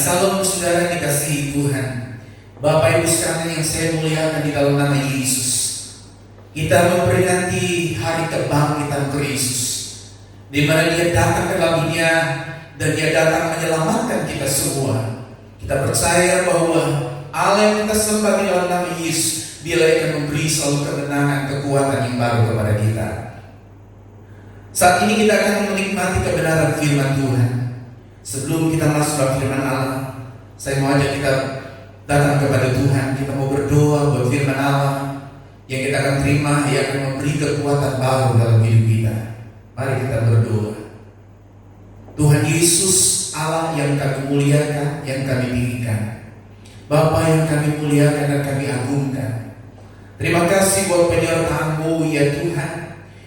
Salam saudara dikasihi Tuhan. Bapak Ibu sekalian yang saya muliakan di dalam nama Yesus, kita memperingati hari kebangkitan Kristus, di mana Dia datang ke dalam dunia dan Dia datang menyelamatkan kita semua. Kita percaya bahwa Allah yang kita sembah di dalam nama Yesus, Dia akan memberi selalu kemenangan, kekuatan yang baru kepada kita. Saat ini kita akan menikmati kebenaran firman Tuhan. Sebelum kita masuk dalam firman Allah, saya mau ajak kita datang kepada Tuhan. Kita mau berdoa buat firman Allah yang kita akan terima, yang akan memberi kekuatan baru dalam hidup kita. Mari kita berdoa. Tuhan Yesus, Allah yang kami muliakan, yang kami tinggikan, Bapa yang kami muliakan dan kami agungkan, terima kasih buat penyertaan-Mu ya Tuhan.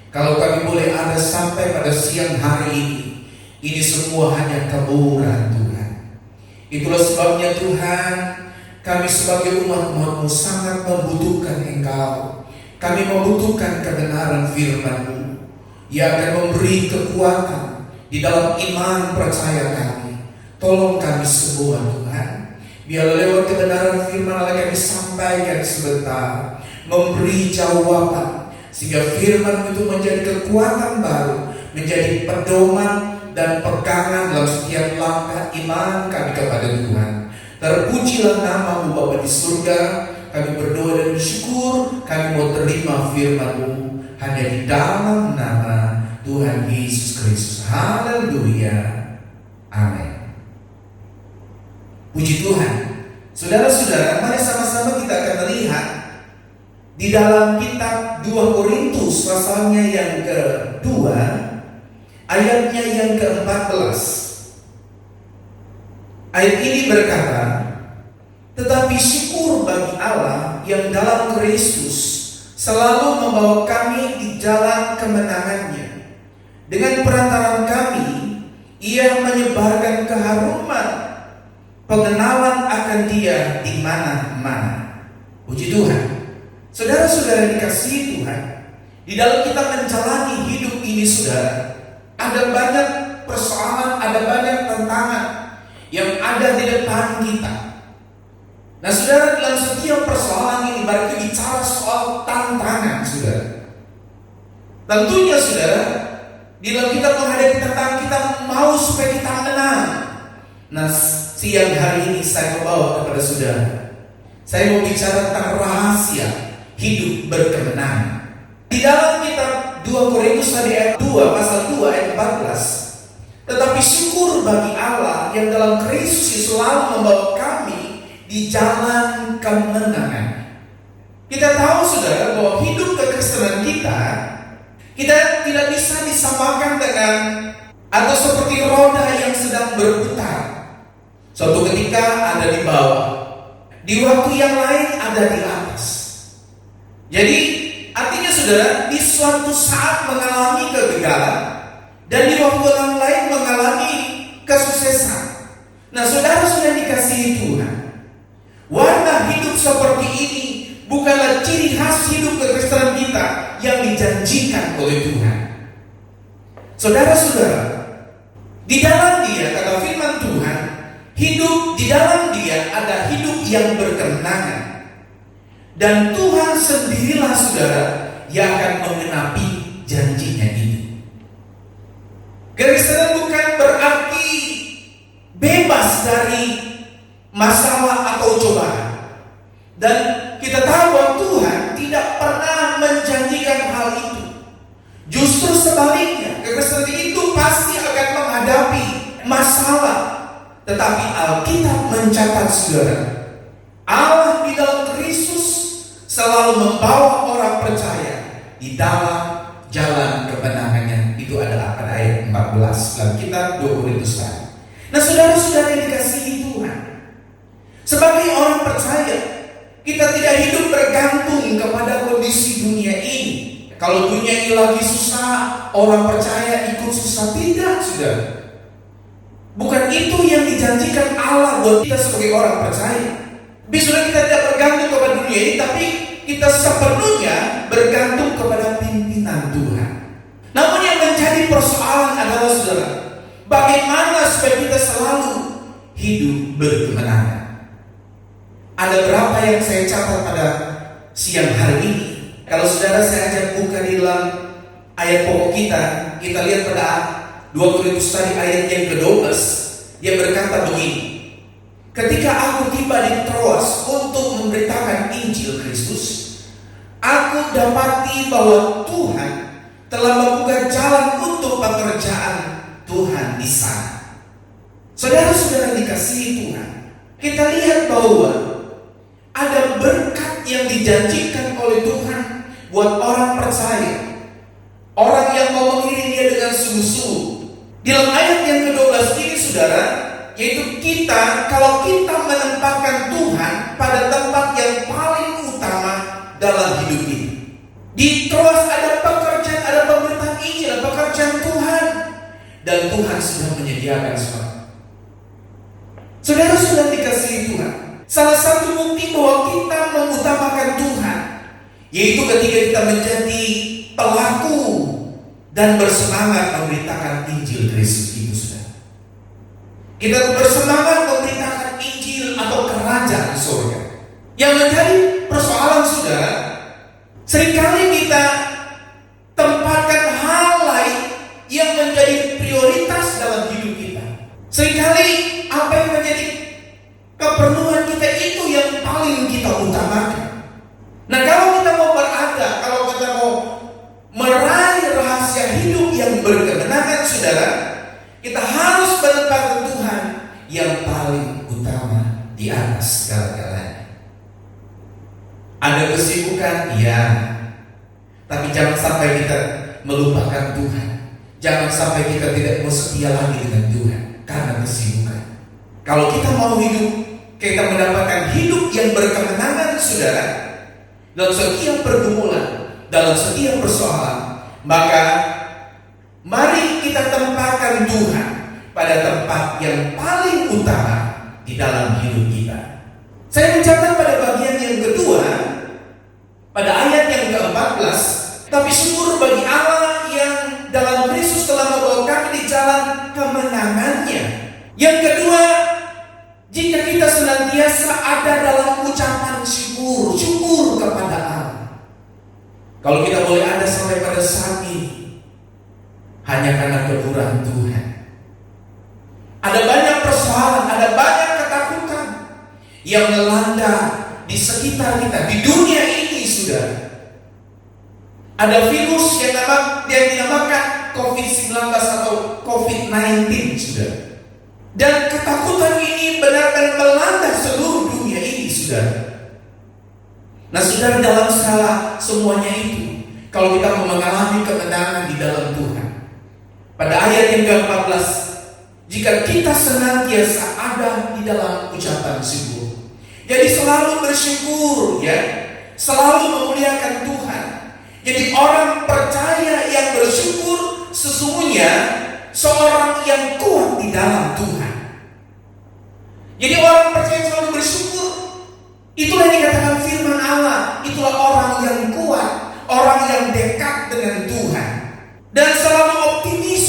Kalau kami boleh ada sampai pada siang hari ini semua hanya kemurahan Tuhan. Itulah sebabnya Tuhan, kami sebagai umat-Mu sangat membutuhkan Engkau. Kami membutuhkan kebenaran firman-Mu yang akan memberi kekuatan di dalam iman percaya kami. Tolong kami semua Tuhan, biar lewat kebenaran firman Allah kami sampaikan sebentar, memberi jawaban, sehingga firman itu menjadi kekuatan baru, menjadi pedoman dan pegangan dalam setiap langkah iman kami kepada Tuhan. Terpujilah nama-Mu Bapa di surga. Kami berdoa dan bersyukur, kami mau terima firman-Mu hanya di dalam nama Tuhan Yesus Kristus. Haleluya. Amin. Puji Tuhan. Saudara-saudara, mari sama-sama kita akan melihat di dalam kitab 2 Korintus pasalnya yang kedua, ayatnya yang ke-14. Ayat ini berkata, tetapi syukur bagi Allah yang dalam Kristus selalu membawa kami di jalan kemenangannya. Dengan perantaraan kami, Ia menyebarkan keharuman pengenalan akan Dia di mana-mana. Puji Tuhan. Saudara-saudara dikasihi Tuhan, di dalam kita menjalani hidup ini saudara, ada banyak persoalan, ada banyak tantangan yang ada di depan kita. Nah saudara, dalam setiap persoalan ini baru bicara soal tantangan saudara. Tentunya saudara, di dalam kita menghadapi tantangan, kita mau supaya kita menang. Nah siang hari ini saya membawa kepada saudara, saya mau bicara tentang rahasia hidup berkemenangan. Di dalam kitab 2 Korintus tadi ayat 2 pasal 2 ayat 14. Tetapi syukur bagi Allah yang dalam Kristus selalu membawa kami di jalan kemenangan. Kita tahu saudara bahwa hidup kekristenan kita tidak bisa disamakan dengan atau seperti roda yang sedang berputar. Suatu ketika ada di bawah, di waktu yang lain ada di atas. Jadi artinya saudara, di suatu saat mengalami kegagalan dan di waktu yang lain mengalami kesuksesan. Nah saudara sudah dikasihi Tuhan, warna hidup seperti ini bukanlah ciri khas hidup kekristenan kita yang dijanjikan oleh Tuhan. Saudara-saudara, di dalam Dia, kata firman Tuhan, hidup di dalam Dia ada hidup yang berkemenangan. Dan Tuhan sendirilah saudara yang akan menggenapi janjinya ini. Kekristenan bukan berarti bebas dari masalah atau cobaan. Dan kita tahu bahwa Tuhan tidak pernah menjanjikan hal itu. Justru sebaliknya, kekristenan itu pasti akan menghadapi masalah. Tetapi Alkitab mencatat saudara, Allah di dalam Kristus selalu membawa orang percaya di dalam jalan kemenangannya. Itu adalah pada ayat 14 dalam kitab 2 Korintus tadi. Nah saudara-saudara yang dikasihi Tuhan, sebagai orang percaya, kita tidak hidup bergantung kepada kondisi dunia ini. Kalau dunia ini lagi susah, orang percaya ikut susah. Tidak saudara. Bukan itu yang dijanjikan Allah buat kita sebagai orang percaya. Biasanya kita tidak bergantung kepada dunia ini, tapi kita sepenuhnya bergantung kepada pimpinan Tuhan. Namun yang menjadi persoalan adalah saudara, bagaimana supaya kita selalu hidup berkemenangan. Ada berapa yang saya catat pada siang hari ini? Kalau saudara saya ajak buka di dalam ayat pokok kita lihat pada 2 Korintus tadi ayat yang ke-12. Dia berkata begini, ketika aku tiba di Troas untuk memberitakan Injil Kristus, aku dapati bahwa Tuhan telah membuka jalan untuk pekerjaan Tuhan di sana. Saudara-saudara dikasihi Tuhan, kita lihat bahwa ada berkat yang dijanjikan oleh Tuhan buat orang percaya, orang yang mau mengiring dia dengan sungguh-sungguh. Di dalam ayat yang ke-12 ini saudara, yaitu kita, kalau kita menempatkan Tuhan pada tempat yang paling utama dalam hidup ini. Di Troas ada pekerjaan, ada pemberitaan Injil, ada pekerjaan Tuhan, dan Tuhan sudah menyediakan semua. Saudara-saudara dikasihi Tuhan, salah satu bukti bahwa kita mengutamakan Tuhan, yaitu ketika kita menjadi pelaku dan bersemangat memberitakan Injil Kristus itu, saudara. Kita bersemangat memberitakan Injil atau kerajaan surga. Yang menjadi persoalan saudara, seringkali kita tempatkan hal lain yang menjadi prioritas dalam hidup kita. Seringkali apa yang menjadi keperluan kita itu yang paling kita utamakan. Nah, kalau kita mau berada, kalau kita mau meraih rahasia hidup yang berkemenangan saudara, kita harus menempatkan Tuhan yang paling utama di atas segala-galanya. Ada kesibukan, ya, tapi jangan sampai kita melupakan Tuhan. Jangan sampai kita tidak mau setia lagi dengan Tuhan karena kesibukan. Kalau kita mau hidup, kita mendapatkan hidup yang berkemenangan saudara, dalam setiap pergumulan, dalam setiap persoalan, maka mari kita tempatkan Tuhan pada tempat yang paling utama di dalam hidup kita. Saya mencatat pada bagian yang kedua, pada ayat yang ke-14, tapi syukur bagi Allah yang dalam Kristus telah membawa kami di jalan kemenangannya. Yang kedua, jika kita senantiasa ada dalam ucapan syukur kepada Allah. Kalau kita boleh ada sampai pada saat ini, hanya karena kemurahan Tuhan. Ada banyak persoalan, ada banyak ketakutan yang melanda di sekitar kita, di dunia ini sudah. Ada virus yang dinamakan COVID-19 atau COVID-19 sudah. Dan ketakutan ini benar-benar melanda seluruh dunia ini sudah. Nah saudara, dalam skala semuanya itu, kalau kita mau mengalami kemenangan di dalam Tuhan, pada ayat yang ke-14, jika kita senantiasa ada di dalam ucapan syukur, jadi selalu bersyukur, ya, selalu memuliakan Tuhan. Jadi orang percaya yang bersyukur sesungguhnya seorang yang kuat di dalam Tuhan. Jadi orang percaya selalu bersyukur, itulah yang dikatakan firman Allah, itulah orang yang kuat, orang yang dekat dengan Tuhan, dan selalu optimis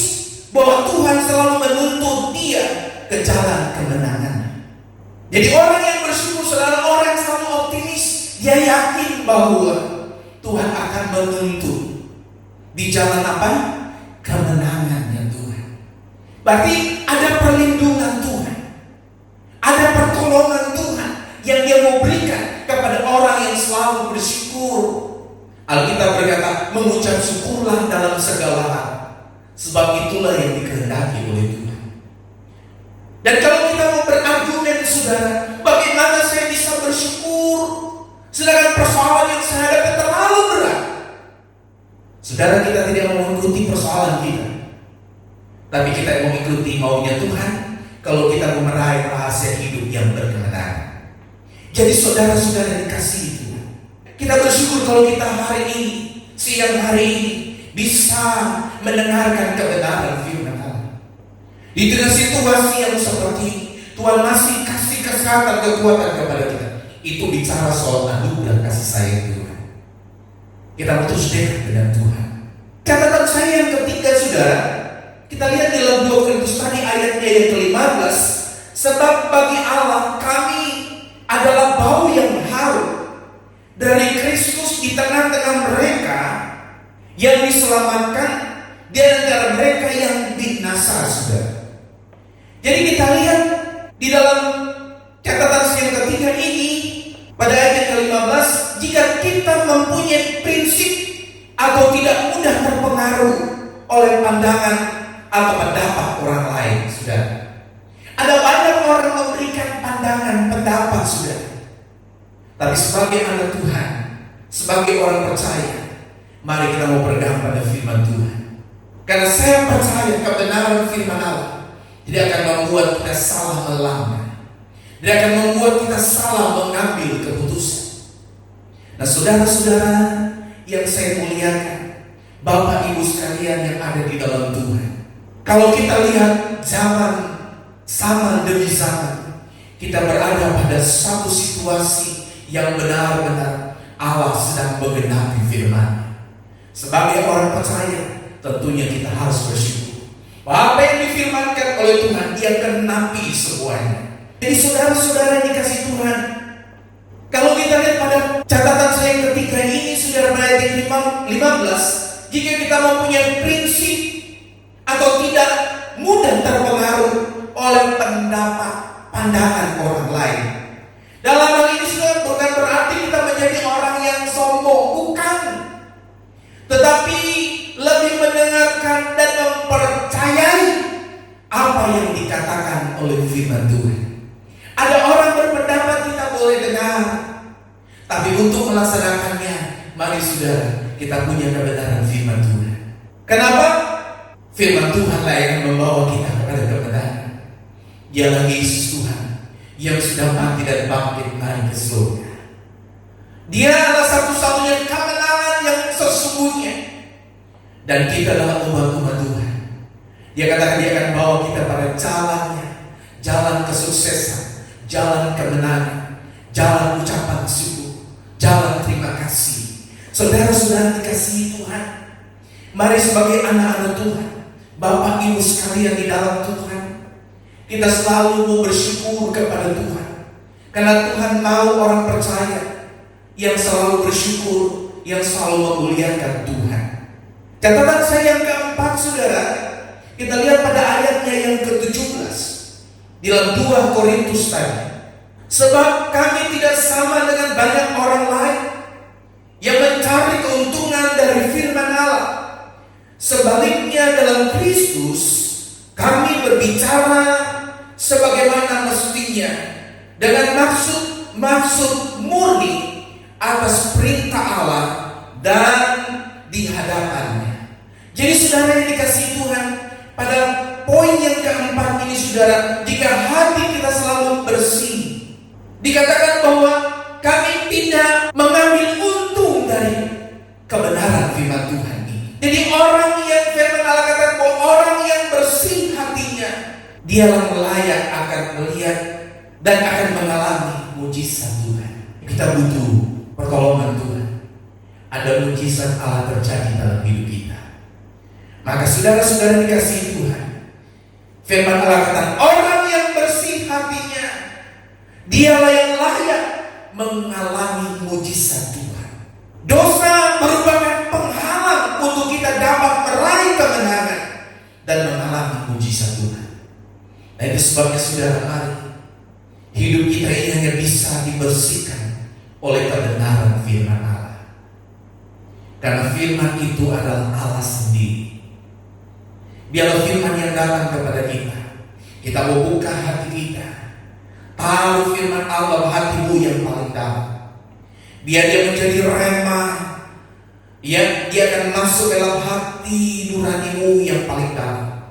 bahwa Tuhan selalu menuntut dia ke jalan kemenangan. Jadi orang yang bersyukur adalah orang yang selalu optimis, dia yakin bahwa Tuhan akan menuntut di jalan apa? Kemenangannya Tuhan. Berarti ada perlindungan Tuhan, ada pertolongan Tuhan yang dia mau berikan kepada orang yang selalu bersyukur. Alkitab berkata, mengucap syukurlah dalam segala hal, sebab itulah yang dikehendaki oleh Tuhan. Dan kalau kita mau berargumen saudara, bagaimana saya bisa bersyukur sedangkan persoalan yang saya hadapi terlalu berat? Saudara, kita tidak mau mengikuti persoalan kita, tapi kita mau mengikuti maunya Tuhan kalau kita mau meraih rahasia hidup yang berkemenangan. Jadi saudara-saudara dikasihi Tuhan, kita bersyukur kalau kita hari ini, siang hari ini, bisa mendengarkan kebenaran firman Allah. Di tengah situasi yang seperti ini, Tuhan masih kasih kesehatan, kekuatan kepada kita. Itu bicara soal anugerah kasih sayang Tuhan. Kita terus dekat dengan Tuhan. Catatan saya yang ketiga saudara, kita lihat di dalam 2 Korintus tadi ayatnya yang ke-15, Sebab bagi Allah kami adalah bau yang harum dari Kristus di tengah-tengah mereka yang diselamatkan, di antara mereka yang binasa, saudara. Jadi kita lihat di dalam catatan yang ketiga ini, pada ayat ke-15, jika kita mempunyai prinsip atau tidak mudah terpengaruh oleh pandangan atau pendapat orang lain, saudara. Ada banyak orang memberikan pandangan, pendapat, saudara. Tapi sebagai anak Tuhan, sebagai orang percaya, mari kita mau berpegang pada firman Tuhan. Karena saya percaya kebenaran firman Allah tidak akan membuat kita salah melanggar, tidak akan membuat kita salah mengambil keputusan. Nah, saudara-saudara yang saya muliakan, Bapak Ibu sekalian yang ada di dalam Tuhan, kalau kita lihat zaman demi zaman, kita berada pada satu situasi yang benar-benar Allah sedang menggenapi firman. Sebagai orang percaya, tentunya kita harus bersyukur. Apa yang difirmankan oleh Tuhan, Dia genapi semuanya. Jadi saudara-saudara yang dikasih Tuhan, kalau kita lihat pada catatan saya yang ketiga ini, saudara, pada ayat 15, jika kita mempunyai prinsip atau tidak mudah terpengaruh oleh pendapat, pandangan orang lain. Dalam hal ini saudara, bukan berarti kita menjadi orang yang sombong, bukan. Tetapi lebih mendengarkan dan mempercayai apa yang dikatakan oleh firman Tuhan. Ada orang berpendapat kita boleh dengar, tapi untuk melaksanakannya, mari saudara, kita punya kebenaran firman Tuhan. Kenapa? Firman Tuhan lah yang membawa kita kepada kebenaran. Dialah Yesus Tuhan yang sudah mati dan bangkit naik ke surga. Dia adalah satu-satunya kemenangan yang sesungguhnya. Dan kita adalah umat-umat Tuhan. Dia katakan dia akan bawa kita pada jalannya, jalan kesuksesan, jalan kemenangan, jalan ucapan syukur, jalan terima kasih. Saudara-saudara dikasihi Tuhan, mari sebagai anak-anak Tuhan, Bapak Ibu sekalian di dalam Tuhan, kita selalu mau bersyukur kepada Tuhan. Karena Tuhan tahu orang percaya yang selalu bersyukur, yang selalu memuliakan Tuhan. Catatan saya yang keempat, saudara, kita lihat pada ayatnya yang ke-17 di dalam 2 Korintus tadi. Sebab kami tidak sama dengan banyak orang lain yang mencari keuntungan dari firman Allah. Sebaliknya dalam Kristus kami berbicara sebagaimana mestinya, dengan maksud murni atas perintah Allah dan di hadapannya. Jadi saudara yang dikasihi Tuhan, pada poin yang keempat ini saudara, jika hati kita selalu bersih, dikatakan bahwa kami tidak mengambil untung dari kebenaran firman Tuhan ini. Jadi orang yang firman Allah katakan bahwa orang yang bersih hatinya, dialah layak akan melihat dan akan mengalami mujizat Tuhan. Kita butuh pertolongan Tuhan. Ada mujizat Allah terjadi dalam hidup kita. Maka saudara-saudara dikasihi Tuhan, firman Allah katakan orang yang bersih hatinya, dialah yang layak mengalami mujizat Tuhan. Dosa merupakan penghalang untuk kita dapat meraih kemenangan dan mengalami mujizat Tuhan. Nah, itu sebabnya saudara, mari hidup kita ini hanya bisa dibersihkan oleh kebenaran firman Allah. Karena firman itu adalah Allah sendiri. Biarlah firman yang datang kepada kita, kita mau buka hati kita, taruh firman Allah hatimu yang paling dalam. Biar dia menjadi rema, dia akan masuk dalam hati nuranimu yang paling dalam.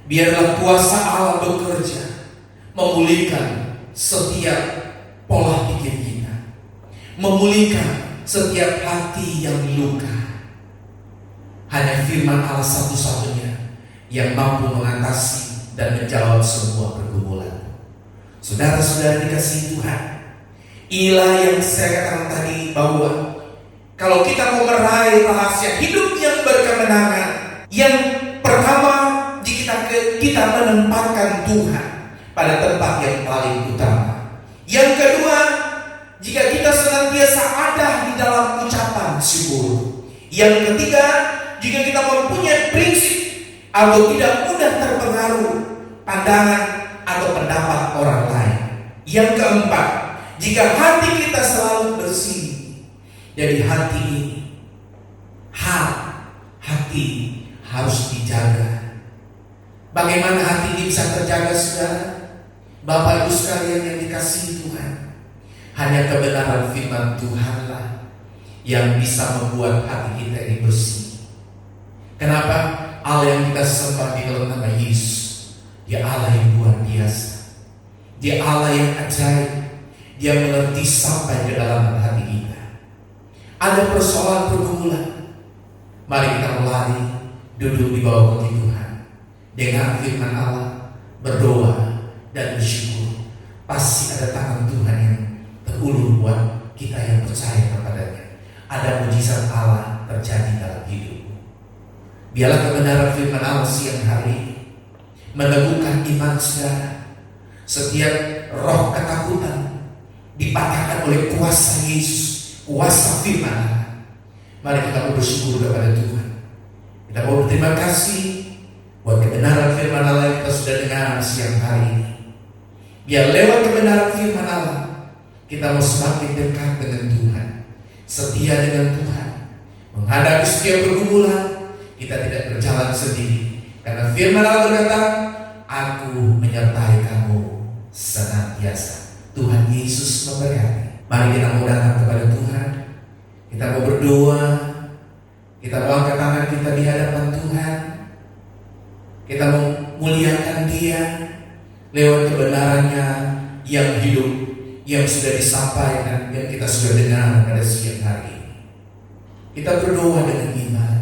Biarlah kuasa Allah bekerja, memulihkan setiap pola pikir kita, memulihkan setiap hati yang luka. Hanya firman Allah satu-satunya yang mampu mengatasi dan menjawab semua pergumulan. Saudara-saudara dikasihi Tuhan, inilah yang saya katakan tadi, bahwa kalau kita mau meraih rahasia hidup yang berkemenangan, yang pertama kita menempatkan Tuhan pada tempat yang paling utama. Yang kedua, jika kita senantiasa ada di dalam ucapan syukur. Yang ketiga, jika kita mempunyai prinsip atau tidak mudah terpengaruh pandangan atau pendapat orang lain. Yang keempat, jika hati kita selalu bersih. Jadi hati ini, hati harus dijaga. Bagaimana hati ini bisa terjaga, saudara? Bapak Ibu sekalian yang dikasihi Tuhan, hanya kebenaran firman Tuhanlah yang bisa membuat hati kita ini bersih. Kenapa? Allah yang kita sembah di dalam nama Yesus, Dia Allah yang luar biasa. Dia Allah yang ajaib. Dia mengerti sampai ke dalam hati kita. Ada persoalan pergumulan, mari kita melari, duduk di bawah kaki Tuhan, dengan firman Allah, berdoa dan bersyukur. Pasti ada tangan Tuhan yang terulur buat kita yang percaya kepadanya. Ada mujizat Allah terjadi dalam hidupmu. Biarlah kebenaran firman Allah siang hari ini meneguhkan iman saudara. Setiap roh ketakutan dipatahkan oleh kuasa Yesus, kuasa firman Allah. Mari kita bersyukur kepada Tuhan. Kita mau berterima kasih buat kebenaran firman Allah yang kita sudah dengar siang hari ini. Biar lewat kebenaran firman Allah kita mau semakin dekat dengan Tuhan, setia dengan Tuhan, menghadapi setiap pergumulan. Kita tidak berjalan sendiri, karena firman Allah berkata, Aku menyertai kamu senantiasa. Tuhan Yesus memberkati. Mari kita mau datang kepada Tuhan. Kita mau berdoa. Kita mau angkat tangan kita di hadapan Tuhan. Kita mau muliakan Dia lewat kebenarannya yang hidup, yang sudah disampaikan, yang kita sudah dengar pada siang hari ini. Kita berdoa dengan iman.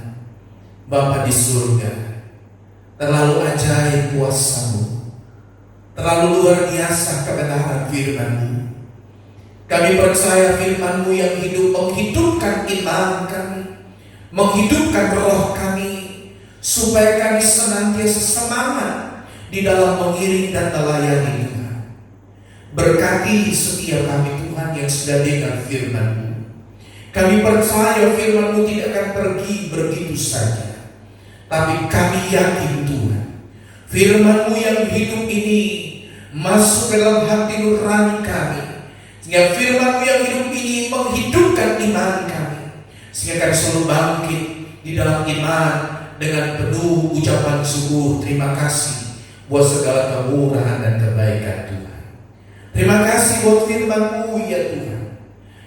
Bapa di surga, terlalu ajaib kuasa-Mu, terlalu luar biasa kebenaran firman-Mu. Kami percaya firman-Mu yang hidup menghidupkan iman kami, menghidupkan roh kami, supaya kami senantiasa semangat di dalam mengiring dan melayani Tuhan. Berkati setiap kami Tuhan yang sudah dengar firman-Mu. Kami percaya firman-Mu tidak akan pergi begitu saja, tapi kami yakin Tuhan, firman-Mu yang hidup ini masuk ke dalam hati nurani kami, sehingga firman-Mu yang hidup ini menghidupkan iman kami, sehingga kami selalu bangkit di dalam iman dengan penuh ucapan syukur terima kasih buat segala kemurahan dan kebaikan Tuhan. Terima kasih buat firman-Mu ya Tuhan.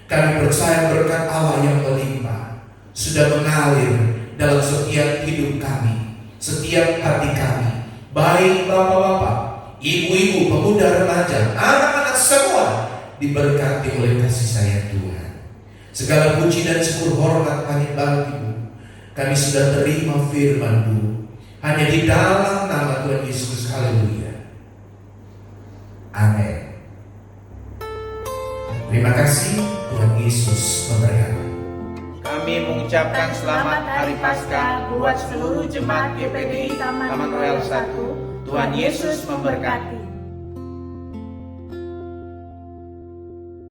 Kami percaya berkat Allah yang melimpah sudah mengalir dalam setiap hidup kami, setiap hati kami, baik bapak-bapak, ibu-ibu, pemuda, remaja, anak-anak semua diberkati oleh kasih sayang Tuhan. Segala puji dan syukur hormat kami bagi-Mu. Kami sudah terima firman-Mu hanya di dalam nama Tuhan Yesus. Haleluya. Amin. Terima kasih. Tuhan Yesus memberkati. Kami mengucapkan selamat Hari Paskah buat seluruh jemaat GPDI Taman Royal 1. Tuhan Yesus memberkati.